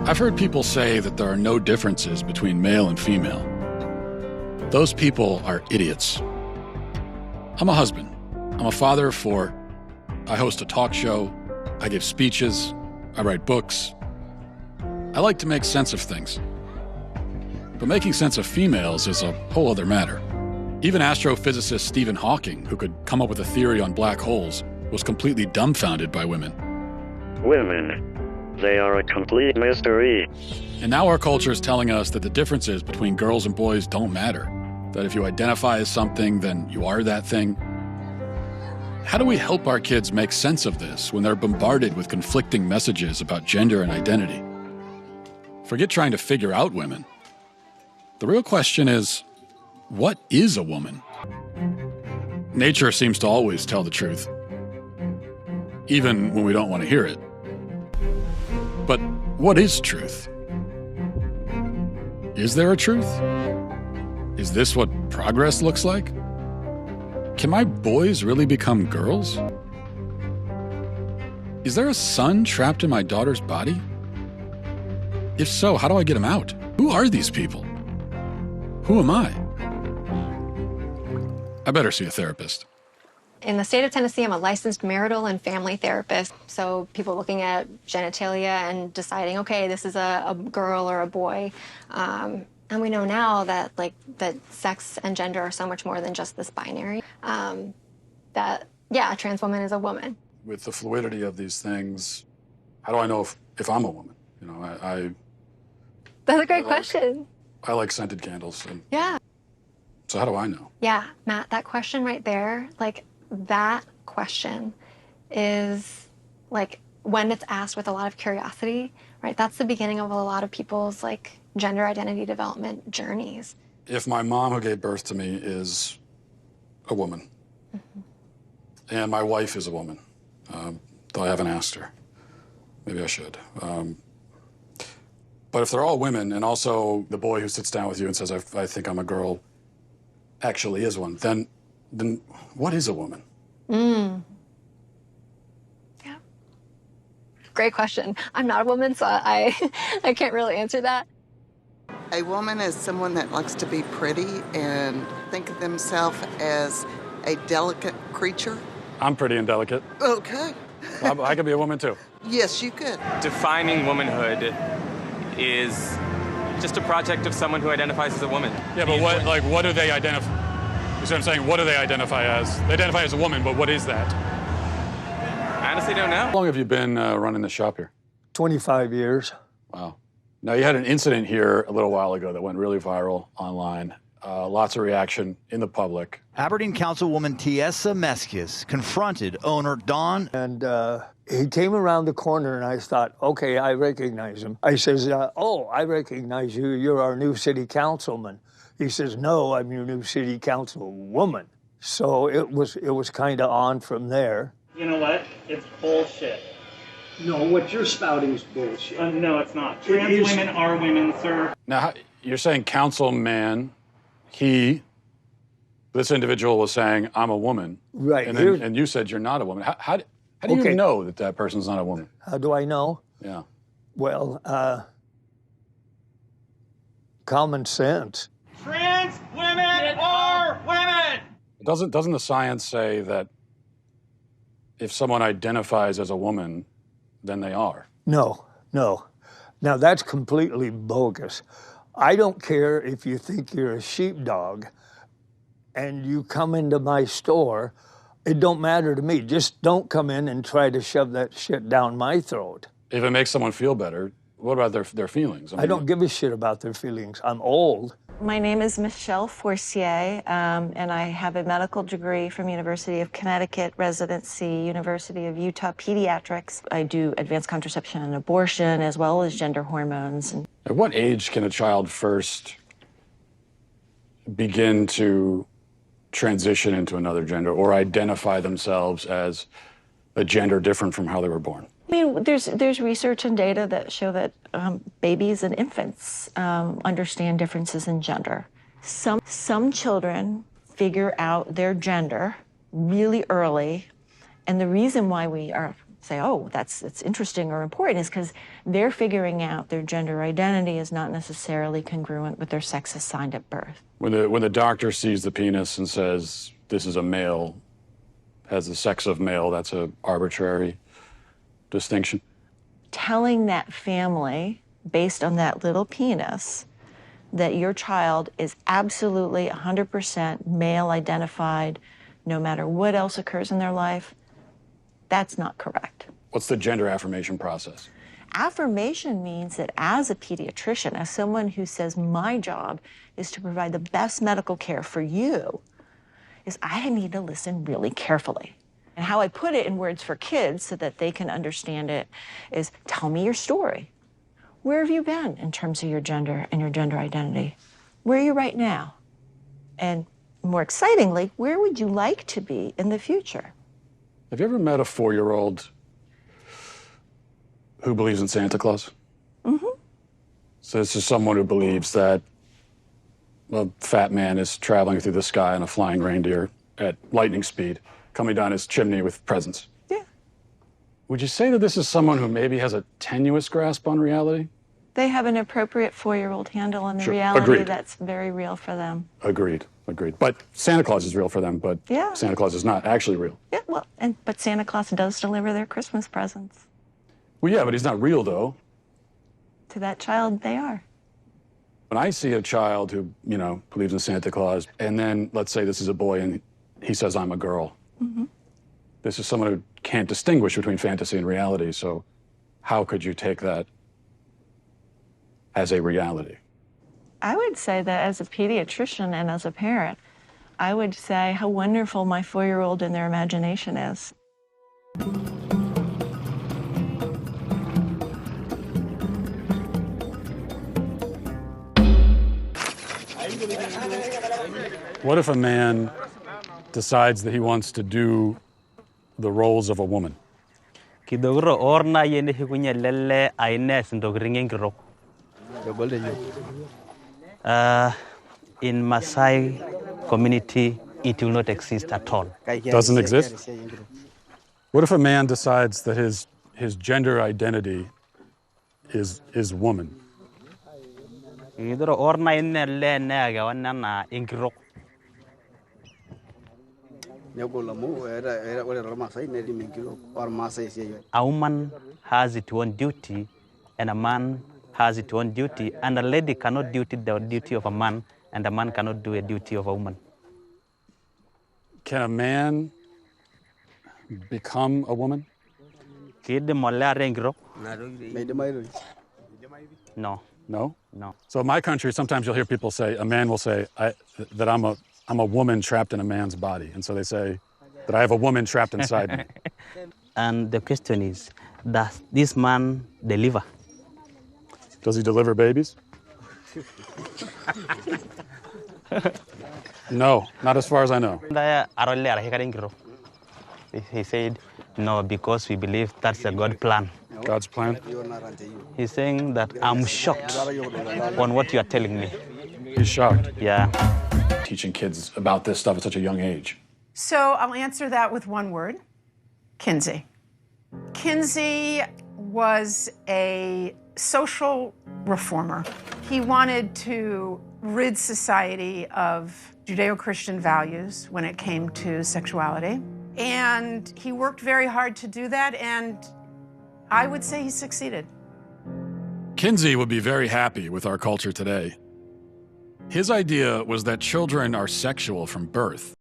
I've heard people say that there are no differences between male and female. Those people are idiots. I'm a husband. I'm a father of 4. I host a talk show. I give speeches. I write books. I like to make sense of things. But making sense of females is a whole other matter. Even astrophysicist Stephen Hawking, who could come up with a theory on black holes, was completely dumbfounded by women. Women. They are a complete mystery. And now our culture is telling us that the differences between girls and boys don't matter. That if you identify as something, then you are that thing. How do we help our kids make sense of this when they're bombarded with conflicting messages about gender and identity? Forget trying to figure out women. The real question is, what is a woman? Nature seems to always tell the truth, even when we don't want to hear it. But what is truth? Is there a truth? Is this what progress looks like? Can my boys really become girls? Is there a son trapped in my daughter's body? If so, how do I get him out? Who are these people? Who am I? I better see a therapist. In the state of Tennessee, I'm a licensed marital and family therapist. So people looking at genitalia and deciding, okay, this is a girl or a boy. And we know now that that sex and gender are so much more than just this binary. That, yeah, a trans woman is a woman. With the fluidity of these things, how do I know if I'm a woman? You know, That's a great question. I like scented candles. And yeah. So how do I know? Yeah, Matt, that question right there, that question is when it's asked with a lot of curiosity, right? That's the beginning of a lot of people's gender identity development journeys. If my mom who gave birth to me is a woman, and my wife is a woman, though I haven't asked her, maybe I should. But if they're all women, and also the boy who sits down with you and says, I think I'm a girl, actually is one, then what is a woman? Yeah. Great question. I'm not a woman, so I can't really answer that. A woman is someone that likes to be pretty and think of themselves as a delicate creature. I'm pretty indelicate. Okay. I could be a woman too. Yes, you could. Defining womanhood is just a project of someone who identifies as a woman. Yeah, but what do they identify? You see what I'm saying? What do they identify as? They identify as a woman, but what is that? I honestly don't know. How long have you been running the shop here? 25 years. Wow. Now, you had an incident here a little while ago that went really viral online. Lots of reaction in the public. Aberdeen Councilwoman Tiesa Meskis confronted owner Don. And he came around the corner, and I thought, okay, I recognize him. I says, oh, I recognize you. You're our new city councilman. He says, no, I'm your new city councilwoman. So it was kind of on from there. You know what? It's bullshit. No, what you're spouting is bullshit. No, it's not. Trans women are women, sir. Now, you're saying councilman, this individual was saying, I'm a woman. Right. And you said you're not a woman. How do you know that person's not a woman? How do I know? Yeah. Well, common sense. Trans women are women! Doesn't the science say that if someone identifies as a woman, then they are? No. Now, that's completely bogus. I don't care if you think you're a sheepdog and you come into my store. It don't matter to me. Just don't come in and try to shove that shit down my throat. If it makes someone feel better, what about their feelings? I don't give a shit about their feelings. I'm old. My name is Michelle Forcier, and I have a medical degree from University of Connecticut, residency, University of Utah Pediatrics. I do advanced contraception and abortion, as well as gender hormones. At what age can a child first begin to transition into another gender or identify themselves as a gender different from how they were born? I mean, there's research and data that show that babies and infants understand differences in gender. Some children figure out their gender really early, and the reason why we are say, oh, that's interesting or important, is because they're figuring out their gender identity is not necessarily congruent with their sex assigned at birth. When the doctor sees the penis and says, this is a male, has the sex of male, that's an arbitrary distinction. Telling that family, based on that little penis, that your child is absolutely 100% male identified, no matter what else occurs in their life, that's not correct. What's the gender affirmation process? Affirmation means that as a pediatrician, as someone who says my job is to provide the best medical care for you, is I need to listen really carefully. And how I put it in words for kids so that they can understand it is, tell me your story. Where have you been in terms of your gender and your gender identity? Where are you right now? And more excitingly, where would you like to be in the future? Have you ever met a 4-year-old who believes in Santa Claus? Mm-hmm. So this is someone who believes that a fat man is traveling through the sky on a flying reindeer at lightning speed, coming down his chimney with presents. Yeah. Would you say that this is someone who maybe has a tenuous grasp on reality? They have an appropriate 4-year-old handle on the Sure. reality Agreed. that's very real for them. Agreed. But Santa Claus is real for them, but Yeah. Santa Claus is not actually real. Yeah, well, but Santa Claus does deliver their Christmas presents. Well, yeah, but he's not real, though. To that child, they are. When I see a child who, believes in Santa Claus, and then let's say this is a boy and he says, I'm a girl. Mm-hmm. This is someone who can't distinguish between fantasy and reality, so how could you take that as a reality? I would say that as a pediatrician and as a parent, I would say how wonderful my 4-year-old and their imagination is. What if a man decides that he wants to do the roles of a woman? Kidogro orna yende hikunya lele aines ndogringengro. In Maasai community, it will not exist at all. Doesn't exist? What if a man decides that his gender identity is woman? Kidogro orna yende le nega wanana ingro. A woman has its own duty, and a man has its own duty, and a lady cannot do the duty of a man, and a man cannot do a duty of a woman. Can a man become a woman? No. No? No. So in my country, sometimes you'll hear people say, a man will say that I'm a woman trapped in a man's body. And so they say that I have a woman trapped inside me. And the question is, does this man deliver? Does he deliver babies? No, not as far as I know. He said, no, because we believe that's a God plan. God's plan? He's saying that I'm shocked on what you are telling me. He's shocked? Yeah. Teaching kids about this stuff at such a young age. So I'll answer that with one word: Kinsey. Kinsey was a social reformer. He wanted to rid society of Judeo-Christian values when it came to sexuality. And he worked very hard to do that, and I would say he succeeded. Kinsey would be very happy with our culture today. His idea was that children are sexual from birth.